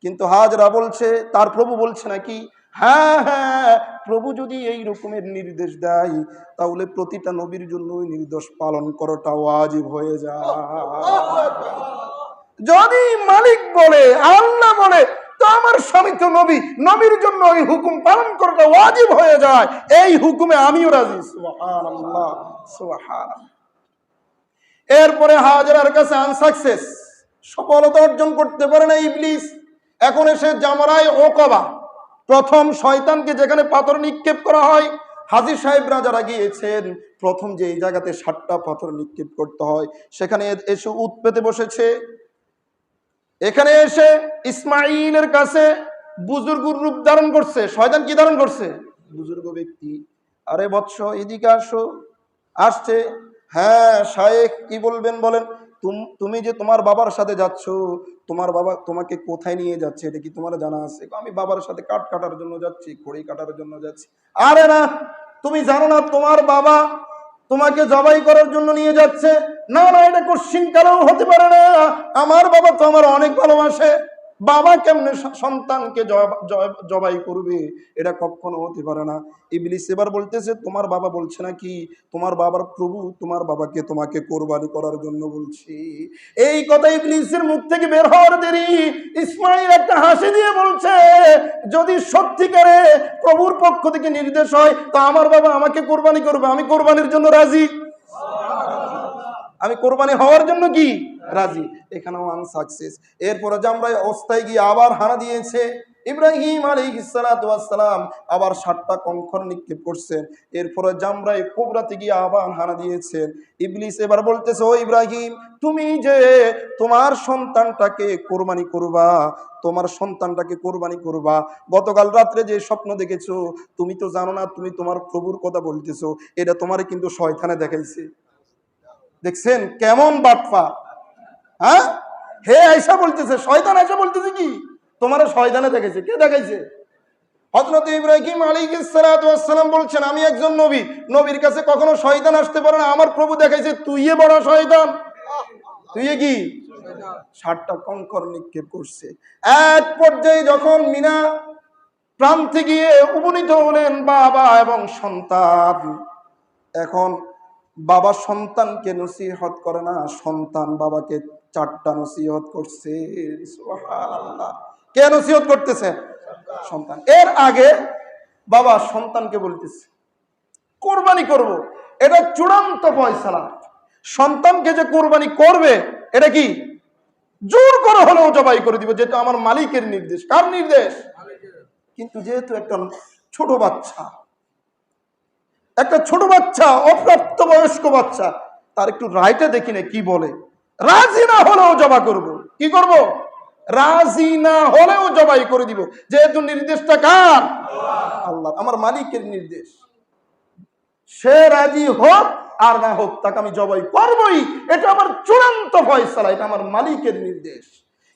কিন্তু হাজরা বলছে তার প্রভু বলছে নাকি, হ্যাঁ হ্যাঁ, প্রভু যদি এই রকমের নির্দেশ দেয় তাহলে প্রতিটা নবীর জন্য ওই নির্দেশ পালন করাটা ওয়াজিব হয়ে যায়। যদি মালিক বলে, আল্লাহ বলে, তো আমার স্বামী তো নবী, নবীর জন্য ওই হুকুম পালন করাটা ওয়াজিব হয়ে যায়। এই হুকুমে আমিও রাজি। সুবহানাল্লাহ, সুবহানাল্লাহ। এরপরে হাজরার কাছে আনসাকসেস, সফলতা অর্জন করতে পারে না ইবলিস। এখন এসে জামরায়ে ওকাবা, প্রথম শয়তানকে যেখানে পাথর নিক্ষেপ করা হয়, হাজী সাহেবরা যারা গিয়েছেন, প্রথম যে এই জায়গাতে 7টা পাথর নিক্ষেপ করতে হয়, সেখানে এসে উৎ পেতে বসেছে। এখানে এসে ইসমাইলের কাছে বুজুর্গর রূপ ধারণ করছে। শয়তান কি ধারণ করছে? বুজুর্গ ব্যক্তি। আরে বৎস, এদিকে আসো। আসছে, হ্যাঁ শায়েখ, কি বলবেন বলেন। তুমি যে তোমার বাবার সাথে যাচ্ছ, তোমার বাবা তোমাকে কোথায় নিয়ে যাচ্ছে এটা কি তোমার জানা আছে? আমি বাবার সাথে কাঠ কাটার জন্য যাচ্ছি, খড়ি কাটার জন্য যাচ্ছি। আরে না, তুমি জানো না তোমার বাবা তোমাকে জবাই করার জন্য নিয়ে যাচ্ছে? না না, এটা কোশ্চিন কালেও হতে পারে না। আমার বাবা তো আমার অনেক ভালোবাসে। বাবা কেমনে সন্তানকে জবাই করবে? এটা কখনো হতে পারে না। ইবলিস এবার বলতেছে, তোমার বাবা বলছে নাকি তোমার বাবার প্রভু তোমার বাবাকে তোমাকে কোরবানি করার জন্য বলছি। এই কথা ইবলিসের মুখ থেকে বের হওয়ার দেরি, ইসমাইল একটা হাসি দিয়ে বলছে, যদি সত্যিকারে প্রভুর পক্ষ থেকে নির্দেশ হয় তা আমার বাবা আমাকে কোরবানি করবে, আমি কোরবানির জন্য রাজি। আমি কোরবানি হওয়ার জন্য কি রাজি। এখানেও আনসাকসেস। এরপরে জামরায়ে অবস্থায় গিয়ে আবার হানা দিয়েছে। ইব্রাহিম আলাইহিস সালাতু ওয়াস সালাম আবার 7টা কঙ্কর নিক্ষেপ করছেন। এরপরে জামরায়ে কুবরাতে গিয়ে আবার হানা দিয়েছেন। ইবলিস এবার বলতেছে, ও ইব্রাহিম, তুমি যে তোমার সন্তানটাকে কোরবানি করবা, তোমার সন্তানটাকে কোরবানি করবা, গতকাল রাত্রে যে স্বপ্ন দেখেছো, তুমি তো জানো না তুমি তোমার প্রভুর কথা বলতেছো, এটা তোমারে কিন্তু শয়তানে দেখাইছে। দেখছেন কেমন বাটপা? হ্যাঁ, হে আয়েশা বলতেছে, শয়তান আয়েশা বলতেছে কি তোমার শয়তানে দেখেছে। কে দেখাইছে? হযরত ইব্রাহিম আলাইহিস সালাতু ওয়াস সালাম বলছেন, আমি একজন নবী, নবীর কাছে কখনো শয়তান আসতে পারে না। আমার প্রভু দেখাইছে, তুই বড় শয়তান। তুই কি 7টা কঙ্কর নিক্ষেপ করছে। এক পর্যায়ে যখন মিনা প্রান্তে গিয়ে উপনীত হলেন বাবা এবং সন্তান, এখন বাবা সন্তানকে নসিহত করে না, সন্তান বাবাকে 4টা নসিহত করছে। সুবহানাল্লাহ। কে নসিহত করতেছে? সন্তান। এর আগে বাবা সন্তানকে বলতেছে কোরবানি করব, এটা চূড়ান্ত ফয়সালা। সন্তানকে যে কোরবানি করবে এটা কি জোর করে হলেও জবাই করে দিব, যেটা আমার মালিকের নির্দেশ। কার নির্দেশ? কিন্তু যেহেতু একটা ছোট বাচ্চা, অপ্রাপ্ত বয়স্ক বাচ্চা, তার একটু রায়টা দেখি না কি বলে। রাজি না হলেও জবাই করব। কি করব? রাজি না হলেও জবাই করে দিব, যেহেতু নির্দেশটা কার? আল্লাহ, আমার মালিকের নির্দেশ। সে রাজি হোক আর না হোক, তাকে আমি জবাই করবই। এটা আমার চূড়ান্ত ফয়সালা, এটা আমার মালিকের নির্দেশ।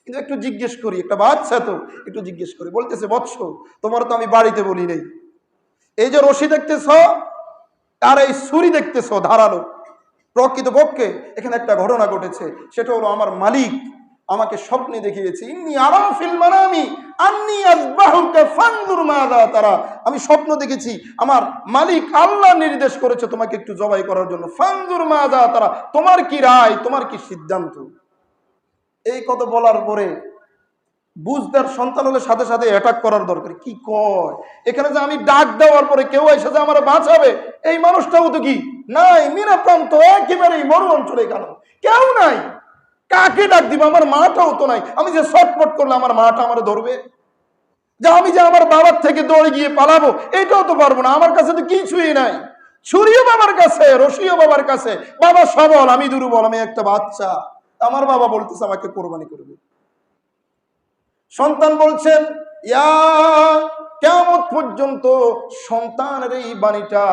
কিন্তু একটু জিজ্ঞেস করি, একটা বাচ্চা তো, একটু জিজ্ঞেস করি। বলতেছে, বৎস, তোমার তো আমি বাড়িতে বলি নাই, এই যে রশি দেখতেছ আর এই ছুরি দেখতেছ ধারালো, প্রকৃতপক্ষে এখানে একটা ঘটনা ঘটেছে। সেটা হলো আমার মালিক আমাকে স্বপ্নে দেখিয়েছে, ইন্নী আরা ফিল মানামি আন্নী আযবাহুকা ফানজুর মাযা তারা। আমি স্বপ্ন দেখেছি আমার মালিক আল্লাহ নির্দেশ করেছে তোমাকে একটু জবাই করার জন্য। ফানজুর মাযা তারা, তোমার কি রায়, তোমার কি সিদ্ধান্ত? এই কথা বলার পরে বুঝদার সন্তান হলে সাথে সাথে অ্যাটাক করার দরকার। কি কয় এখানে যে আমি ডাক দেওয়ার পরে কেউ এসে যে আমার বাঁচাবে, এই মানুষটাও তো কি নাই। মিনা প্রান্ত একেবারেই মরু অঞ্চলে গেল, কেউ নাই। কাকে ডাক দিব? আমার মাটাও তো নাই। আমি যে শটপট করলে আমার মাটা আমার ধরবে, যে আমি যে আমার বাবার থেকে দৌড়ে গিয়ে পালাবো, এটাও তো পারবো না। আমার কাছে তো কিছুই নাই। ছুরিও বাবার কাছে, রশিও বাবার কাছে। বাবা সবল, আমি দুর্বল, আমি একটা বাচ্চা। আমার বাবা বলতেছে আমাকে কোরবানি করবে। সন্তান বলছেন, ইয়া কিয়ামত পর্যন্ত সন্তানের এই বাণীটা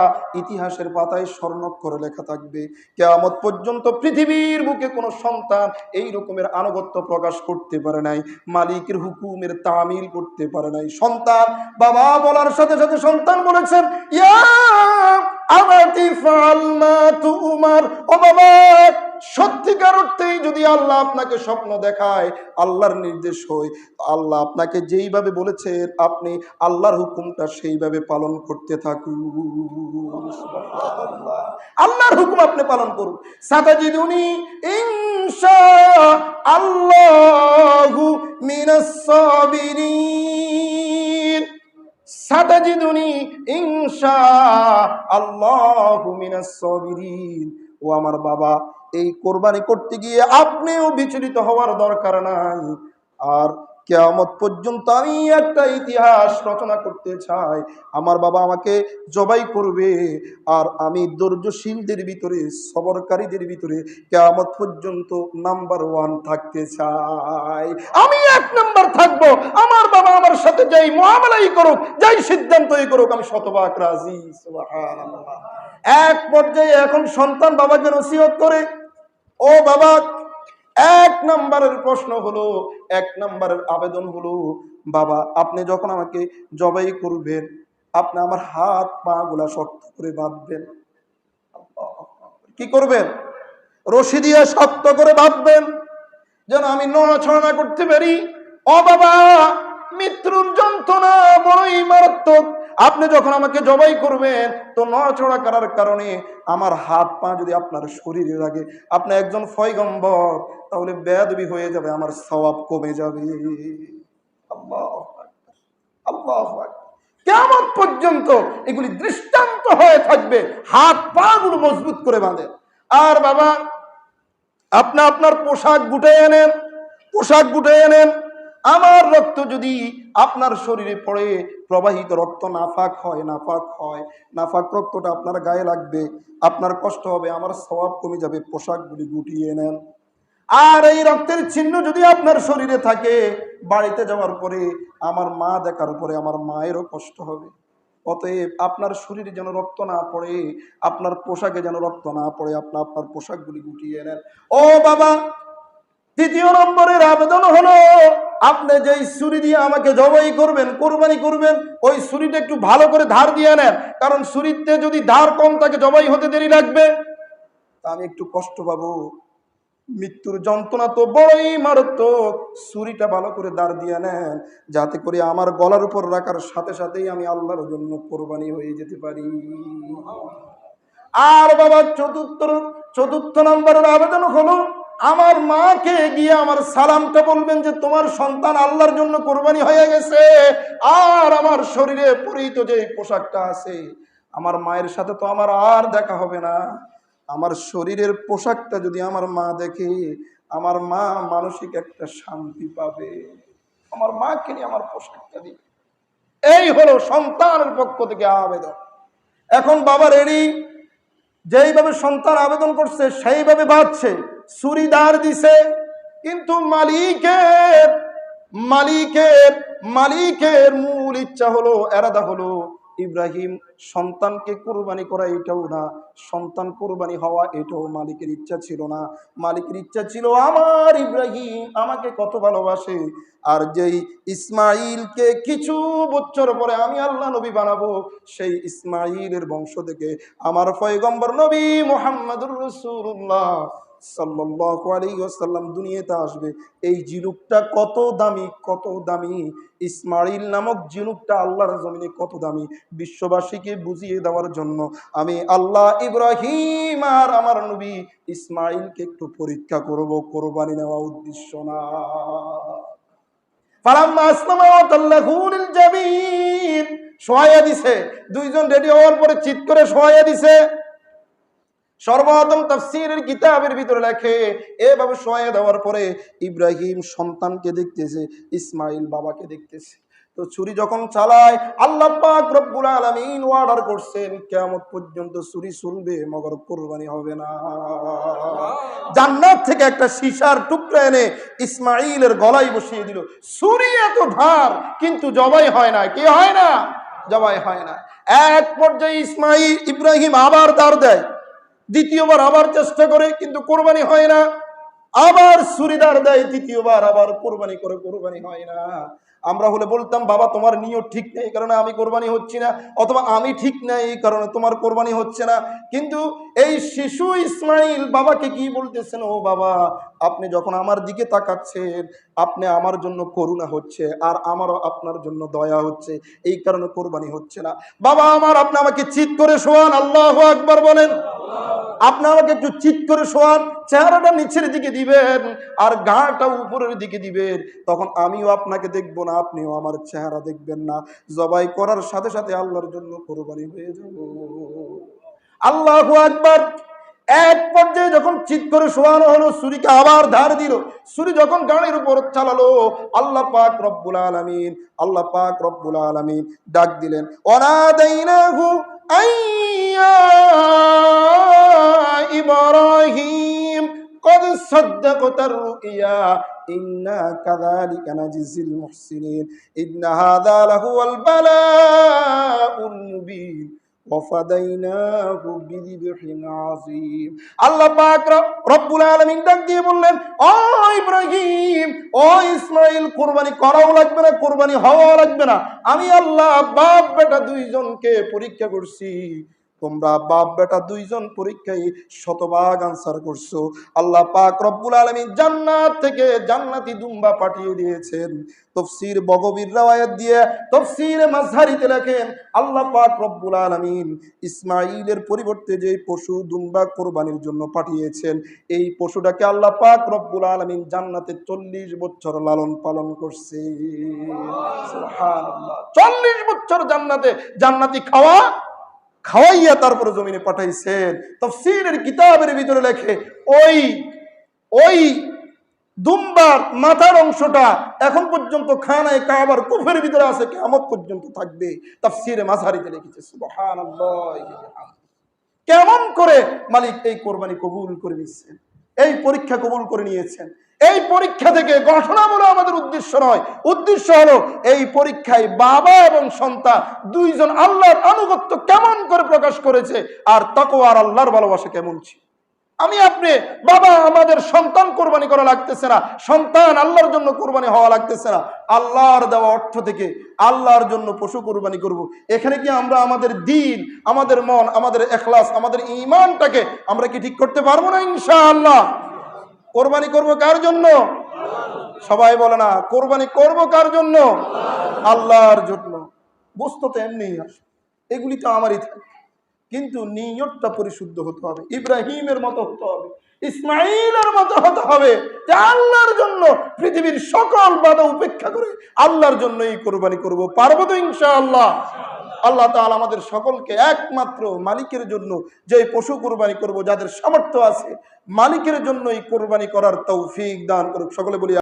ইতিহাসের পাতায় স্বর্ণাক্ষরে লেখা থাকবে। কিয়ামত পর্যন্ত পৃথিবীর বুকে কোনো সন্তান এই রকমের আনুগত্য প্রকাশ করতে পারে নাই, মালিকের হুকুমের তামিল করতে পারে নাই। সন্তান বাবা বলার সাথে সাথে সন্তান বলেছেন, ইয়া আবাতি ফাল মা তুমার, ও বাবা সত্যিকার অর্থেই যদি আল্লাহ আপনাকে স্বপ্ন দেখায়, আল্লাহর নির্দেশ হয়, আল্লাহ আপনাকে যেইভাবে বলেছেন আপনি আল্লাহর হুকুমটা সেইভাবে পালন করতে থাকুন। আল্লাহর হুকুম আপনি পালন করুন। সাতাজিদুনি ইনশাআল্লাহু মিনাস সাবিরিন, সাতাজিদুনি ইনশাআল্লাহু মিনাস সাবিরিন। ও আমার বাবা, এই কোরবানি করতে গিয়ে আপনিও বিচলিত হওয়ার দরকার নাই। আর কিয়ামত পর্যন্ত আমি একটা ইতিহাস রচনা করতে চাই। আমার বাবা আমাকে জবাই করবে, আর আমি ধৈর্যশীলদের ভিতরে, সবরকারীদের ভিতরে কিয়ামত পর্যন্ত নাম্বার 1 থাকতে চাই। আমি 1 নাম্বার থাকবো। আমার বাবা আমার সাথে যাই মুআমালাই করুক, যাই সিদ্ধান্তই করুক, আমি শতভাগ রাজি। সুবহানাল্লাহ। এক পর্যায়ে এখন সন্তান বাবাকে নসিহত করে, ও বাবা, 1 নম্বরের প্রশ্ন হলো, 1 নম্বরের আবেদন হলো, বাবা আপনি যখন আমাকে জবাই করবেন, আপনি আমার হাত পা গুলা শক্ত করে বাঁধবেন। কি করবেন? রশি দিয়ে শক্ত করে বাঁধবেন, যেন আমি নড়াচড়া না করতে পারি। ও বাবা, মৃত্যুর যন্ত্রণা বড়ই মারাত্মক। আপনি যখন আমাকে জবাই করবেন, তো নড়াচড়া করার কারণে আমার হাত পা যদি আপনার শরীরে লাগে, আপনি একজন পয়গম্বর, তাহলে বেয়াদবি হয়ে যাবে, আমার সওয়াব কমে যাবে। আল্লাহু আকবার, আল্লাহু আকবার। কিয়ামত পর্যন্ত এগুলি দৃষ্টান্ত হয়ে থাকবে। হাত পা গুলো মজবুত করে বাঁধেন। আর বাবা, আপনি আপনার পোশাক গুটিয়ে এনেন, পোশাক গুটিয়ে এনেন। আমার রক্ত যদি আপনার শরীরে পড়ে, প্রবাহিত রক্ত নাফাক হয়, নাফাক রক্তটা আপনার গায়ে লাগবে, আপনার কষ্ট হবে, আমার সওয়াব কমে যাবে। পোশাকগুলি গুটিয়ে নেন। আর এই রক্তের চিহ্ন যদি আপনার শরীরে থাকে, বাড়িতে যাওয়ার পরে আমার মা দেখার পরে আমার মায়েরও কষ্ট হবে। অতএব আপনার শরীরে যেন রক্ত না পড়ে, আপনার পোশাকে যেন রক্ত না পড়ে, আপনার পোশাকগুলি গুটিয়ে নেন। ও বাবা, 2 নম্বরের আবেদন হলো, আপনি যেই ছুরি দিয়ে আমাকে জবাই করবেন, কোরবানি করবেন, ওই ছুরিটা একটু ভালো করে ধার দিয়ে নেন। কারণ ছুরিতে যদি ধার কম থাকে, জবাই হতে দেরি লাগবে, তা আমি একটু কষ্ট পাবো। মৃত্যুর যন্ত্রণা তো বড়ই মারাত্মক। ছুরিটা ভালো করে ধার দিয়ে নেন, যাতে করে আমার গলার উপর রাখার সাথে সাথেই আমি আল্লাহর জন্য কোরবানি হয়ে যেতে পারি। আর বাবা, চতুর্থ নম্বরের আবেদন হলো, আমার মাকে গিয়ে আমার সালামটা বলবেন যে তোমার সন্তান আল্লাহর জন্য কোরবানি হয়ে গেছে। আর আমার শরীরে পরিহিত যে পোশাকটা আছে, আমার মায়ের সাথে তো আমার আর দেখা হবে না। আমার শরীরের পোশাকটা যদি আমার মা দেখে, আমার মা মানসিক একটা শান্তি পাবে। আমার মাকে নিয়ে আমার পোশাকটা দিবে। এই হলো সন্তানের পক্ষ থেকে আবেদন। এখন বাবা রেডি, যেইভাবে সন্তান আবেদন করছে সেইভাবে বাঁধছে, ছুরি ধার দিছে, কিন্তু মালিকের মূল ইচ্ছা হলো, এরাদা হলো, ইব্রাহিম সন্তানকে কুরবানি করা এটাও না, সন্তান কুরবানি হওয়া এটাও মালিকের ইচ্ছা ছিল না। মালিকের ইচ্ছা ছিল আমার ইব্রাহিম আমাকে কত ভালোবাসে, আর যেই ইসমাইলকে কিছু বছর পরে আমি আল্লাহ নবী বানাবো, সেই ইসমাইলের বংশ থেকে আমার পয়গম্বর নবী মুহাম্মদুর রাসূলুল্লাহ সাল্লাল্লাহু আলাইহি ওয়াসাল্লাম দুনিয়াতে আসবে। এই জিনুকটা কত দামি, কত দামি! ইসমাইল নামক জিনুকটা আল্লাহর জমিনে কত দামি, বিশ্ববাসীকে বুঝিয়ে দেওয়ার জন্য আমি আল্লাহ ইব্রাহিম আর আমার নবী ইসমাইলকে একটু পরীক্ষা করব, কোরবানি নেওয়া উদ্দেশ্য না। ফালাম্মা আসলামা তাল্লাহু লিল জাবিন, শোয়াইয়া দিছে। 2 জন রেডি হওয়ার পরে চিৎ করে শোয়াইয়া দিছে। সর্বপ্রথম তাফসীরের কিতাবের ভিতরে লেখে, এভাবে শোয়াইয়া দেওয়ার পরে ইব্রাহিম সন্তানকে দেখতেছে, ইসমাইল বাবাকে দেখতেছে। তো ছুরি যখন চালায়, আল্লাহ পাক রব্বুল আলামিন অর্ডার করছেন কিয়ামত পর্যন্ত ছুরি চলবে, মগর কুরবানি হবে না। জান্নাত থেকে একটা সীসার টুকরা এনে ইসমাঈলের গলায় বসিয়ে দিল। ছুরি এত ধার, কিন্তু জবাই হয় না। কি হয় না? জবাই হয় না। এক পর্যায়ে ইব্রাহিম আবার দাঁড় দেয়, দ্বিতীয়বার আবার চেষ্টা করে, কিন্তু কোরবানি হয় না। আবার ছুরিদার দেয়, তৃতীয়বার আবার কোরবানি করে, কোরবানি হয় না। আমরা হলে বলতাম, বাবা তোমার নিয়ত ঠিক নেই, এই কারণে আমি কোরবানি হচ্ছি না, অথবা আমি ঠিক নাই এই কারণে তোমার কোরবানি হচ্ছে না। কিন্তু এই শিশু ইসমাইল বাবাকে কি বলতেছেন, ও বাবা, আপনি যখন আমার দিকে তাকাচ্ছেন, আপনি আমার জন্য করুণা হচ্ছে, আর আমারও আপনার জন্য দয়া হচ্ছে, এই কারণে কোরবানি হচ্ছে না। বাবা আমার, আপনি আমাকে চিৎ করে শোয়ান, আল্লাহু আকবার বলেন। আপনি আমাকে একটু চিৎ করে শোয়ান, চেহারাটা নিচের দিকে দিবেন আর গাটা উপরের দিকে দিবেন, তখন আমিও আপনাকে দেখবো না, আপনিও আমার চেহারা দেখবেন না। জবাই করার সাথে সাথে আল্লাহর জন্য কোরবানি হয়ে যাব। আল্লাহু আকবার। এক পর্যায়ে যখন চিৎ করে শোয়ানো হলো, ছুরিকে আবার ধার দিল। ছুরি যখন গাড়ির উপর চালালো, আল্লাহ পাক রব্বুল আলামিন ডাক দিলেন, ওয়ানাদাইনাহু আইয়া ইব্রাহিম কদ সাদ্দাকতার রুইয়া ইন্না কাযালিকা নাজিজিল মুহসিনিন ইন্না হাযা লাহুয়াল বালাউল মুবিন ওয়াফাদাইনাহু বিযিবহিন আযীম। আল্লাহ পাক রব্বুল আলামিন ডাক দিয়ে বললেন, ও ইব্রাহিম, ও ইসমাইল, কুরবানি করাও লাগবে না, কুরবানি হওয়াও লাগবে না। আমি আল্লাহ বাপ বেটা দুইজনকে পরীক্ষা করছি, তোমরা বাপ বেটা দুইজন পরীক্ষায় শতভাগ আনসার করছো। আল্লাহ পাক রব্বুল আলামিন জান্নাত থেকে জান্নাতি দুম্বা পাঠিয়ে দিয়েছেন। তাফসীর বগবীর রওয়ায়াত দিয়ে তাফসীর মাযহারিতে লেখেন, আল্লাহ পাক রব্বুল আলামিন ইসমাঈলের পরিবর্তে যে পশু দুম্বা কোরবানির জন্য পাঠিয়েছেন, এই পশুটাকে আল্লাহ পাক রব্বুল আলামিন জান্নাতে 40 বছর লালন পালন করছে। সুবহানাল্লাহ। 40 বছর জান্নাতি খাওয়াইয়া তারপরে জমিনে পাঠাইছেন। তাফসীরের কিতাবের ভিতরে লেখে, ওই দুম্বার মাথার অংশটা এখন পর্যন্ত খানায়ে কাবার কুফের ভিতরে আছে, কিয়ামত পর্যন্ত থাকবে। তাফসীরে মাযহারিতে লিখেছে। সুবহানাল্লাহ। কেমন করে মালিক এই কোরবানি কবুল করে নিচ্ছেন, এই পরীক্ষা কবুল করে নিয়েছেন। এই পরীক্ষা থেকে ঘটনা বলে আমাদের উদ্দেশ্য নয়, উদ্দেশ্য হলো এই পরীক্ষায় বাবা এবং সন্তান দুইজন আল্লাহর আনুগত্য কেমন করে প্রকাশ করেছে, আর তাকওয়া আর আল্লাহর ভালোবাসা কেমন ছিল। আমি আপনি বাবা, আমাদের সন্তান কোরবানি করা লাগতেছে না, সন্তান আল্লাহর জন্য কোরবানি হওয়া লাগতেছে না, আল্লাহর দেওয়া অর্থ থেকে আল্লাহর জন্য পশু কোরবানি করব। এখানে কি আমরা আমাদের দিন, আমাদের মন, আমাদের ইখলাস, আমাদের ঈমানটাকে আমরা কি ঠিক করতে পারবো না? ইনশাআল্লাহ। কোরবানি করব কার জন্য? সবাই বলে না, কোরবানি করব কার জন্য? আল্লাহর জন্য। বস্তু তো এমনি আসে, এগুলি তো আমারই থাকে, কিন্তু নিয়তটা পরিশুদ্ধ হতে হবে, ইব্রাহিমের মতো হতে হবে, ইসমাঈলের মতো হতে হবে, যে আল্লাহর জন্য পৃথিবীর সকল বাধা উপেক্ষা করে আল্লাহর জন্যই কোরবানি করব। পারবো তো ইনশাআল্লাহ? আল্লাহ তাআলা আমাদের সকলকে একমাত্র মালিকের জন্য যে পশু কোরবানি করব, যাদের সামর্থ্য আছে, মালিকের জন্যই কোরবানি করার তৌফিক দান করুক। সকলে বলি